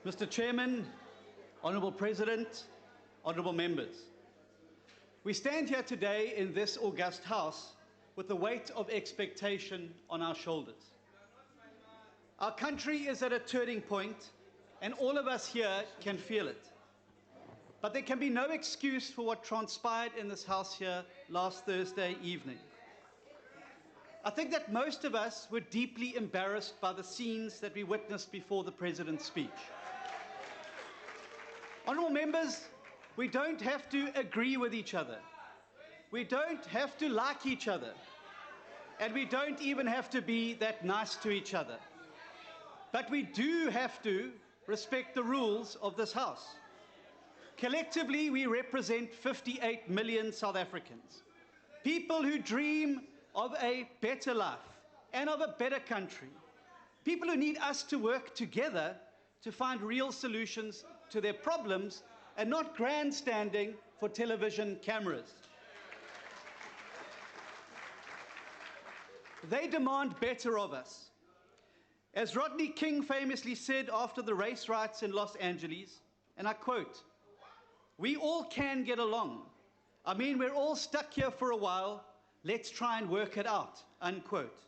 Mr. Chairman, Honourable President, Honourable Members, we stand here today in this august House with the weight of expectation on our shoulders. Our country is at a turning point, and all of us here can feel it. But there can be no excuse for what transpired in this House here last Thursday evening. I think that most of us were deeply embarrassed by the scenes that we witnessed before the President's speech. Honourable members, we don't have to agree with each other. We don't have to like each other. And we don't even have to be that nice to each other. But we do have to respect the rules of this House. Collectively, we represent 58 million South Africans. People who dream of a better life and of a better country. People who need us to work together to find real solutions to their problems and not grandstanding for television cameras. They demand better of us. As Rodney King famously said after the race riots in Los Angeles, and I quote, "We all can get along. I mean, we're all stuck here for a while. Let's try and work it out," unquote.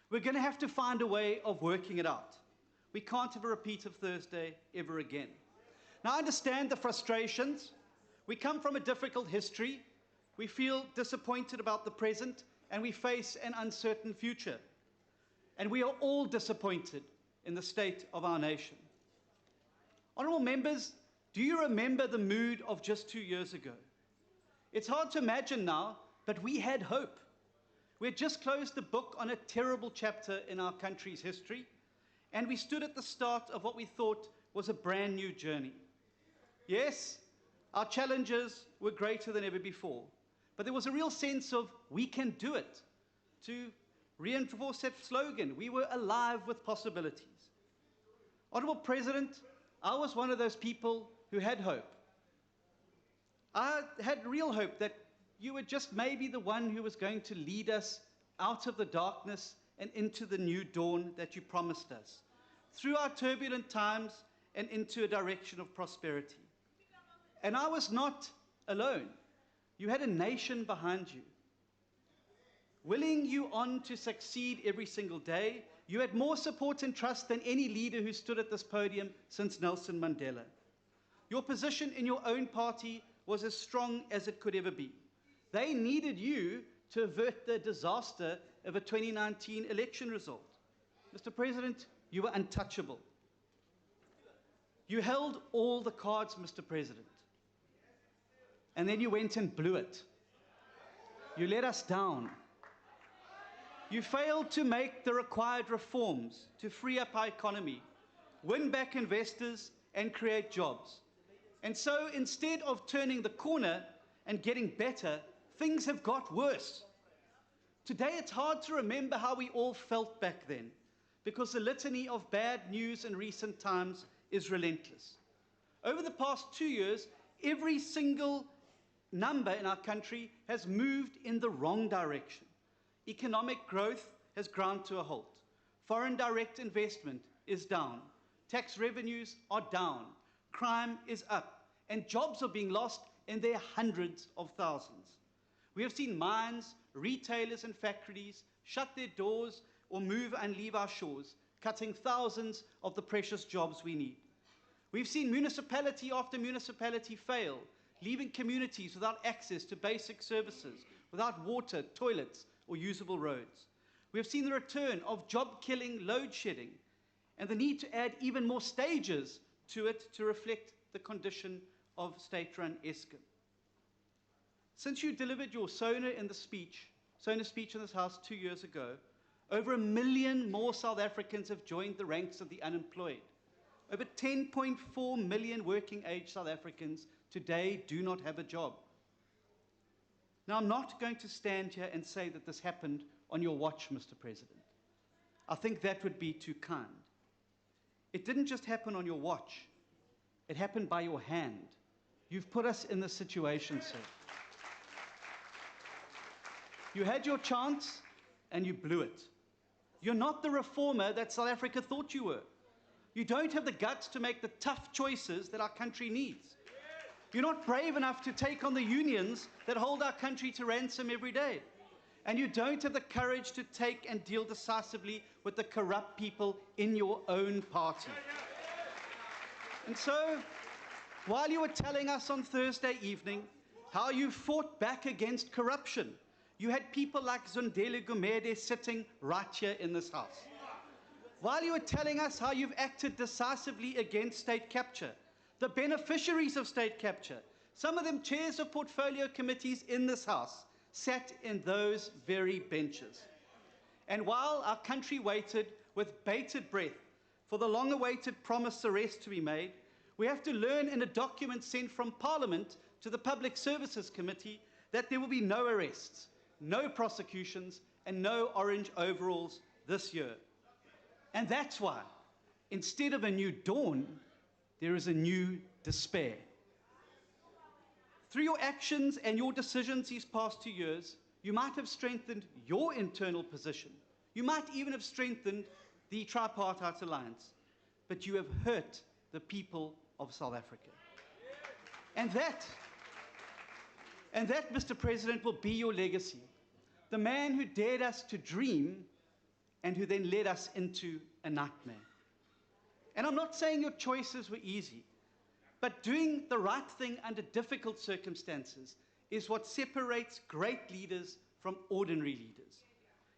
We're going to have to find a way of working it out. We can't have a repeat of Thursday ever again. Now, I understand the frustrations. We come from a difficult history. We feel disappointed about the present, and we face an uncertain future. And we are all disappointed in the state of our nation. Honourable members, do you remember the mood of just 2 years ago? It's hard to imagine now, but we had hope. We had just closed the book on a terrible chapter in our country's history, and we stood at the start of what we thought was a brand new journey. Yes, our challenges were greater than ever before, but there was a real sense of we can do it. To reinforce that slogan, we were alive with possibilities. Honourable President, I was one of those people who had hope. I had real hope that you were just maybe the one who was going to lead us out of the darkness and into the new dawn that you promised us, through our turbulent times and into a direction of prosperity. And I was not alone. You had a nation behind you, willing you on to succeed every single day. You had more support and trust than any leader who stood at this podium since Nelson Mandela. Your position in your own party was as strong as it could ever be. They needed you to avert the disaster of a 2019 election result. Mr. President, you were untouchable. You held all the cards, Mr. President. And then you went and blew it. You let us down. You failed to make the required reforms to free up our economy, win back investors, and create jobs. And so instead of turning the corner and getting better, things have got worse. Today it's hard to remember how we all felt back then, because the litany of bad news in recent times is relentless. Over the past 2 years, every single number in our country has moved in the wrong direction. Economic growth has ground to a halt. Foreign direct investment is down. Tax revenues are down. Crime is up. And jobs are being lost in their hundreds of thousands. We have seen mines, retailers and factories shut their doors or move and leave our shores, cutting thousands of the precious jobs we need. We've seen municipality after municipality fail, leaving communities without access to basic services, without water, toilets, or usable roads. We have seen the return of job-killing load shedding and the need to add even more stages to it to reflect the condition of state-run Eskom. Since you delivered your Sona speech in this House 2 years ago, over 1 million more South Africans have joined the ranks of the unemployed. Over 10.4 million working-age South Africans today do not have a job. Now, I'm not going to stand here and say that this happened on your watch, Mr. President. I think that would be too kind. It didn't just happen on your watch. It happened by your hand. You've put us in this situation, sir. You had your chance, and you blew it. You're not the reformer that South Africa thought you were. You don't have the guts to make the tough choices that our country needs. You're not brave enough to take on the unions that hold our country to ransom every day. And you don't have the courage to take and deal decisively with the corrupt people in your own party. And so, while you were telling us on Thursday evening how you fought back against corruption, you had people like Zundile Gumede sitting right here in this house. While you were telling us how you've acted decisively against state capture, the beneficiaries of state capture, some of them chairs of portfolio committees in this house, sat in those very benches. And while our country waited with bated breath for the long-awaited promised arrest to be made, we have to learn in a document sent from Parliament to the Public Services Committee that there will be no arrests, no prosecutions, and no orange overalls this year. And that's why, instead of a new dawn, there is a new despair. Through your actions and your decisions these past 2 years, you might have strengthened your internal position. You might even have strengthened the tripartite alliance. But you have hurt the people of South Africa. And that, Mr. President, will be your legacy. The man who dared us to dream and who then led us into a nightmare. And I'm not saying your choices were easy, but doing the right thing under difficult circumstances is what separates great leaders from ordinary leaders.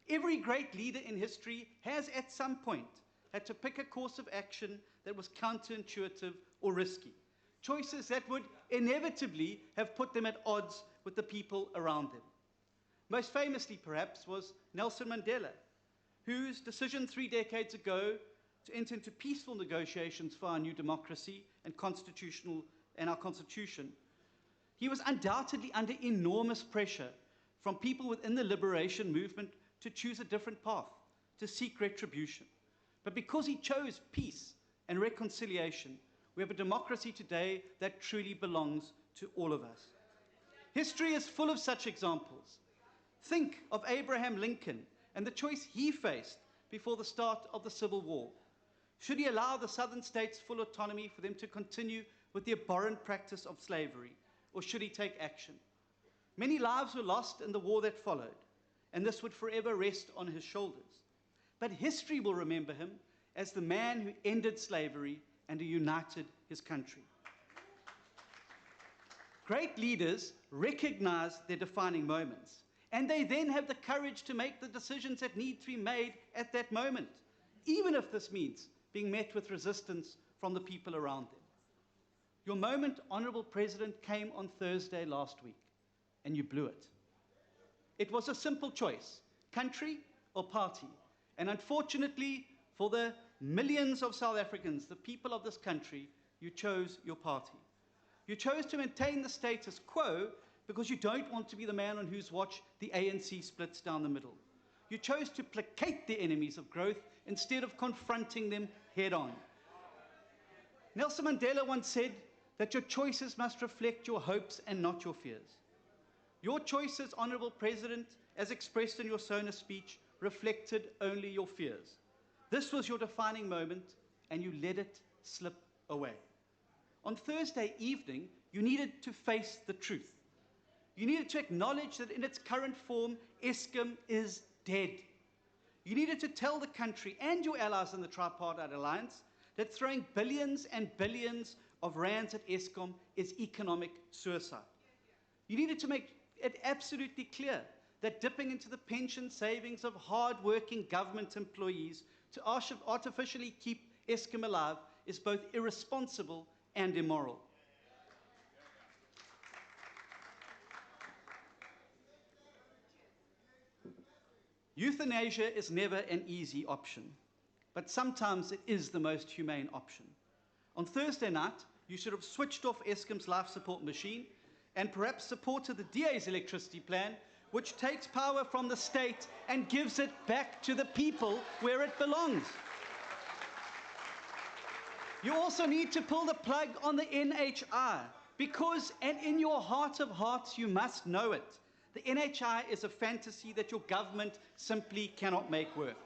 Every great leader in history has at some point had to pick a course of action that was counterintuitive or risky. Choices that would inevitably have put them at odds with the people around them. Most famously, perhaps, was Nelson Mandela, whose decision 3 decades ago to enter into peaceful negotiations for our new democracy and our constitution, he was undoubtedly under enormous pressure from people within the liberation movement to choose a different path, to seek retribution. But because he chose peace and reconciliation, we have a democracy today that truly belongs to all of us. History is full of such examples. Think of Abraham Lincoln and the choice he faced before the start of the Civil War. Should he allow the southern states full autonomy for them to continue with the abhorrent practice of slavery, or should he take action? Many lives were lost in the war that followed, and this would forever rest on his shoulders. But history will remember him as the man who ended slavery and who united his country. Great leaders recognize their defining moments, and they then have the courage to make the decisions that need to be made at that moment, even if this means being met with resistance from the people around them. Your moment, Honourable President, came on Thursday last week, and you blew it. It was a simple choice, country or party. And unfortunately, for the millions of South Africans, the people of this country, you chose your party. You chose to maintain the status quo because you don't want to be the man on whose watch the ANC splits down the middle. You chose to placate the enemies of growth instead of confronting them head-on. Nelson Mandela once said that your choices must reflect your hopes and not your fears. Your choices, Honourable President, as expressed in your Sona speech, reflected only your fears. This was your defining moment, and you let it slip away. On Thursday evening, you needed to face the truth. You needed to acknowledge that in its current form, Eskom is dead. You needed to tell the country and your allies in the Tripartite Alliance that throwing billions and billions of rands at Eskom is economic suicide. You needed to make it absolutely clear that dipping into the pension savings of hard-working government employees to artificially keep Eskom alive is both irresponsible and immoral. Euthanasia is never an easy option, but sometimes it is the most humane option. On Thursday night, you should have switched off Eskom's life support machine and perhaps supported the DA's electricity plan, which takes power from the state and gives it back to the people where it belongs. You also need to pull the plug on the NHI because, and in your heart of hearts, you must know it, the NHI is a fantasy that your government simply cannot make work.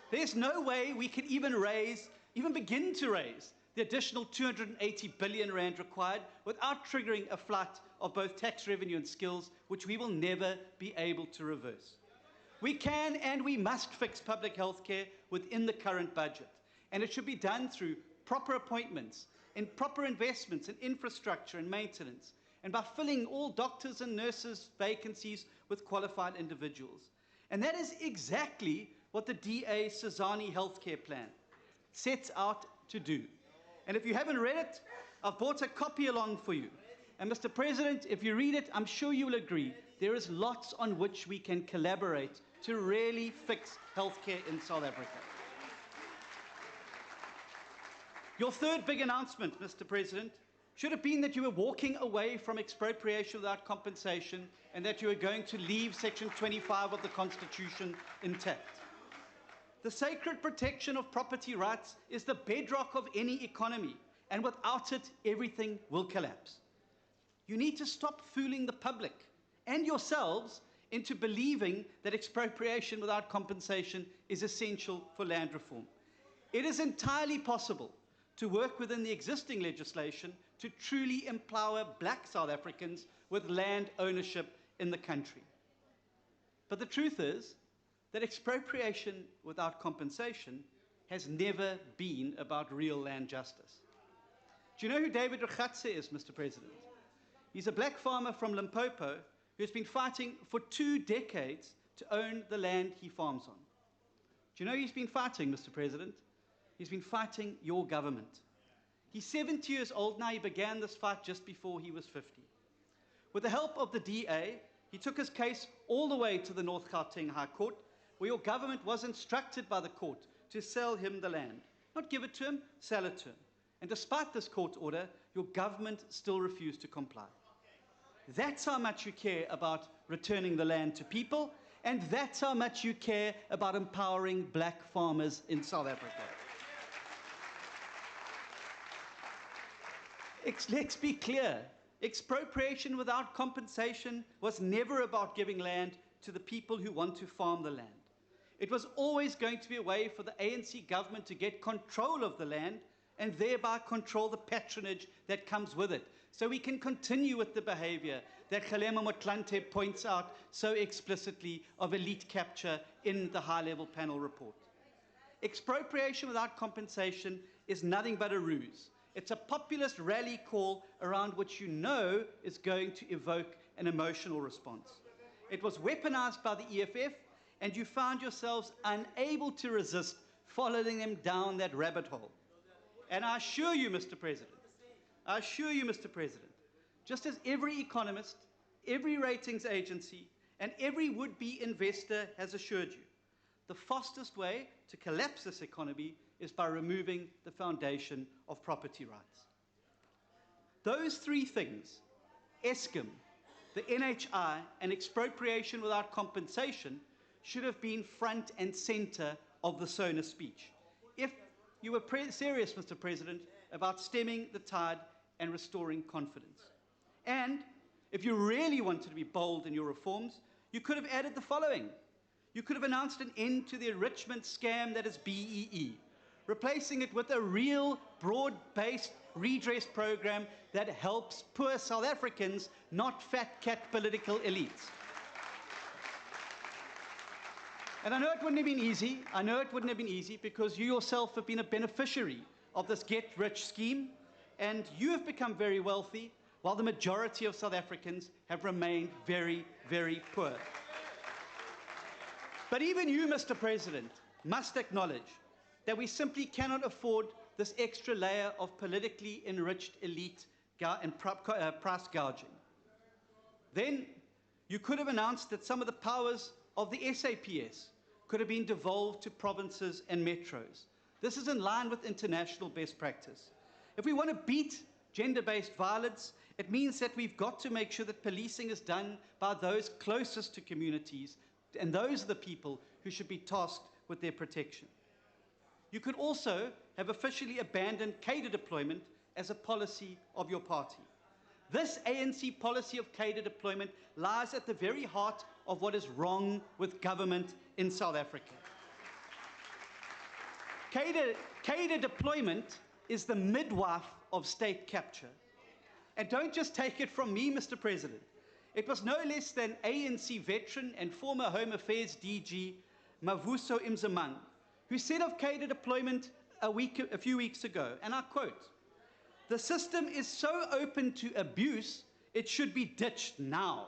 There's no way we can even raise even begin to raise the additional 280 billion rand required without triggering a flight of both tax revenue and skills, which we will never be able to reverse. We can and we must fix public health care within the current budget, and it should be done through proper appointments and proper investments in infrastructure and maintenance, and by filling all doctors and nurses' vacancies with qualified individuals. And that is exactly what the DA Sizani healthcare plan sets out to do. And if you haven't read it, I've brought a copy along for you. And Mr. President, if you read it, I'm sure you will agree there is lots on which we can collaborate to really fix healthcare in South Africa. Your third big announcement, Mr. President, should have been that you were walking away from expropriation without compensation and that you were going to leave Section 25 of the Constitution intact. The sacred protection of property rights is the bedrock of any economy, and without it, everything will collapse. You need to stop fooling the public and yourselves into believing that expropriation without compensation is essential for land reform. It is entirely possible to work within the existing legislation to truly empower black South Africans with land ownership in the country. But the truth is that expropriation without compensation has never been about real land justice. Do you know who David Richatse is, Mr. President? He's a black farmer from Limpopo who's been fighting for 2 decades to own the land he farms on. Do you know who he's been fighting, Mr. President? He's been fighting your government. He's 70 years old now. He began this fight just before he was 50. With the help of the DA, he took his case all the way to the North Gauteng High Court, where your government was instructed by the court to sell him the land. Not give it to him, sell it to him. And despite this court order, your government still refused to comply. That's how much you care about returning the land to people, and that's how much you care about empowering black farmers in South Africa. Let's be clear. Expropriation without compensation was never about giving land to the people who want to farm the land. It was always going to be a way for the ANC government to get control of the land and thereby control the patronage that comes with it. So we can continue with the behavior that Kgalema Motlanthe points out so explicitly of elite capture in the high-level panel report. Expropriation without compensation is nothing but a ruse. It's a populist rally call around which you know is going to evoke an emotional response. It was weaponized by the EFF, and you found yourselves unable to resist following them down that rabbit hole. And I assure you, Mr. President, just as every economist, every ratings agency, and every would-be investor has assured you, the fastest way to collapse this economy is by removing the foundation of property rights. Those 3 things, Eskom, the NHI, and expropriation without compensation, should have been front and center of the Sona speech. If you were serious, Mr. President, about stemming the tide and restoring confidence. And if you really wanted to be bold in your reforms, you could have added the following. You could have announced an end to the enrichment scam that is BEE, replacing it with a real broad-based redress program that helps poor South Africans, not fat cat political elites. And I know it wouldn't have been easy. Because you yourself have been a beneficiary of this get-rich scheme, and you have become very wealthy, while the majority of South Africans have remained very, very poor. But even you, Mr. President, must acknowledge that we simply cannot afford this extra layer of politically enriched elite and price gouging. Then you could have announced that some of the powers of the SAPS could have been devolved to provinces and metros. This is in line with international best practice. If we want to beat gender-based violence, it means that we've got to make sure that policing is done by those closest to communities, and those are the people who should be tasked with their protection. You could also have officially abandoned cadre deployment as a policy of your party. This ANC policy of cadre deployment lies at the very heart of what is wrong with government in South Africa. Cadre deployment is the midwife of state capture. And don't just take it from me, Mr. President. It was no less than ANC veteran and former Home Affairs DG Mavuso Mzimang who said of cadre deployment a few weeks ago, and I quote, "The system is so open to abuse, it should be ditched now.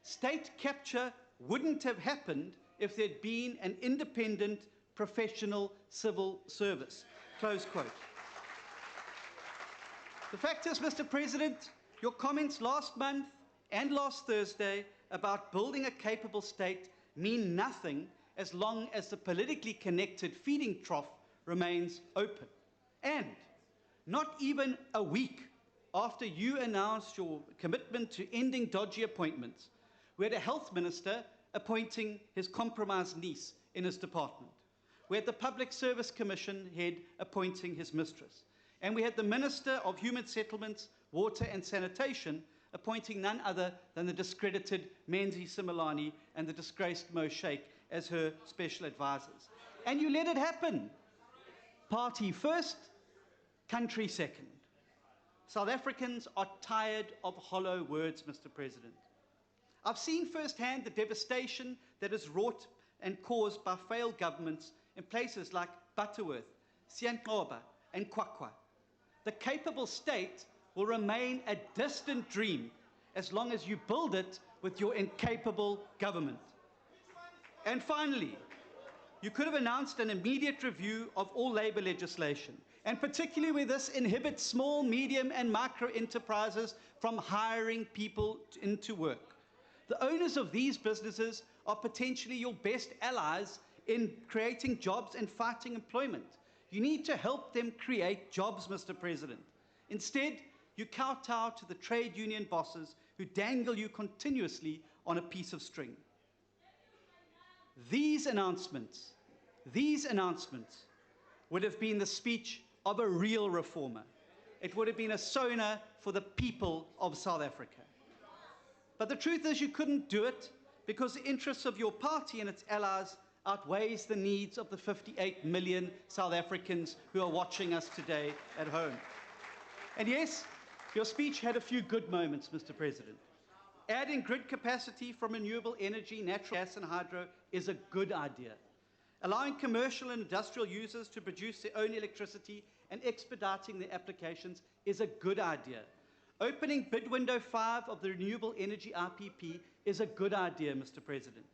State capture wouldn't have happened if there'd been an independent, professional civil service." Close quote. The fact is, Mr. President, your comments last month and last Thursday about building a capable state mean nothing as long as the politically connected feeding trough remains open. And not even a week after you announced your commitment to ending dodgy appointments, we had a health minister appointing his compromised niece in his department. We had the Public Service Commission head appointing his mistress. And we had the Minister of Human Settlements, Water and Sanitation appointing none other than the discredited Menzi Simelane and the disgraced Mo Sheikh as her special advisors. And you let it happen. Party first, country second. South Africans are tired of hollow words, Mr. President. I've seen firsthand the devastation that is wrought and caused by failed governments in places like Butterworth, Sianqoba, and Kwakwa. The capable state will remain a distant dream as long as you build it with your incapable government. And finally, you could have announced an immediate review of all labor legislation, and particularly where this inhibits small, medium, and micro enterprises from hiring people into work. The owners of these businesses are potentially your best allies in creating jobs and fighting employment. You need to help them create jobs, Mr. President. Instead, you kowtow to the trade union bosses who dangle you continuously on a piece of string. These announcements would have been the speech of a real reformer. It would have been a sona for the people of South Africa. But the truth is you couldn't do it because the interests of your party and its allies outweighs the needs of the 58 million South Africans who are watching us today at home. And yes, your speech had a few good moments, Mr. President. Adding grid capacity from renewable energy, natural gas and hydro is a good idea. Allowing commercial and industrial users to produce their own electricity and expediting their applications is a good idea. Opening bid window 5 of the renewable energy RPP is a good idea, Mr. President.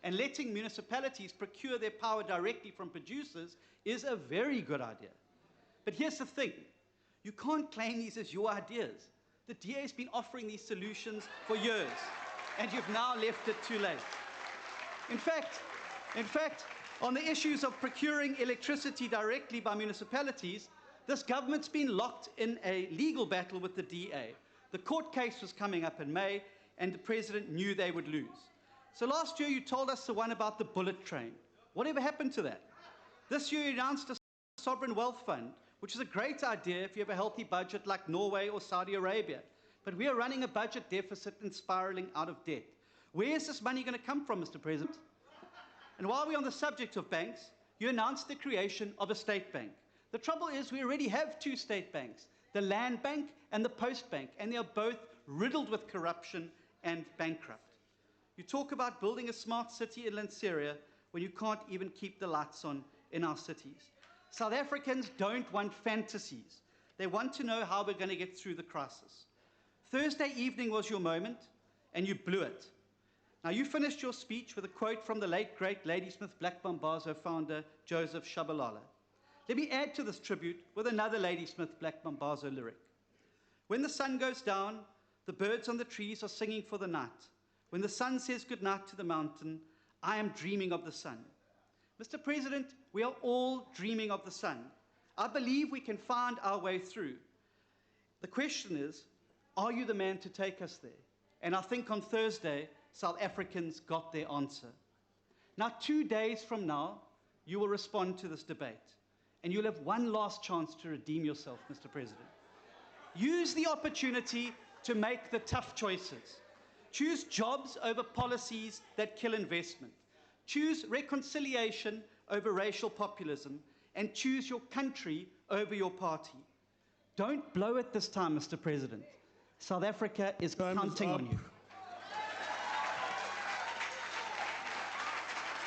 And letting municipalities procure their power directly from producers is a very good idea. But here's the thing. You can't claim these as your ideas. The DA has been offering these solutions for years, and you've now left it too late. In fact, on the issues of procuring electricity directly by municipalities, this government's been locked in a legal battle with the DA. The court case was coming up in May, and the President knew they would lose. So last year you told us the one about the bullet train. Whatever happened to that? This year you announced a sovereign wealth fund, which is a great idea if you have a healthy budget like Norway or Saudi Arabia. But we are running a budget deficit and spiraling out of debt. Where is this money going to come from, Mr. President? And while we're on the subject of banks, you announced the creation of a state bank. The trouble is we already have 2 state banks, the Land Bank and the Post Bank, and they are both riddled with corruption and bankrupt. You talk about building a smart city in Lanseria when you can't even keep the lights on in our cities. South Africans don't want fantasies. They want to know how we're going to get through the crisis. Thursday evening was your moment, and you blew it. Now, you finished your speech with a quote from the late, great Ladysmith Black Mambazo founder, Joseph Shabalala. Let me add to this tribute with another Ladysmith Black Mambazo lyric. When the sun goes down, the birds on the trees are singing for the night. When the sun says goodnight to the mountain, I am dreaming of the sun. Mr. President, we are all dreaming of the sun. I believe we can find our way through. The question is, are you the man to take us there? And I think on Thursday, South Africans got their answer. Now, 2 days from now, you will respond to this debate, and you'll have one last chance to redeem yourself, Mr. President. Use the opportunity to make the tough choices. Choose jobs over policies that kill investment. Choose reconciliation over racial populism, and choose your country over your party. Don't blow it this time, Mr. President. South Africa is counting on you.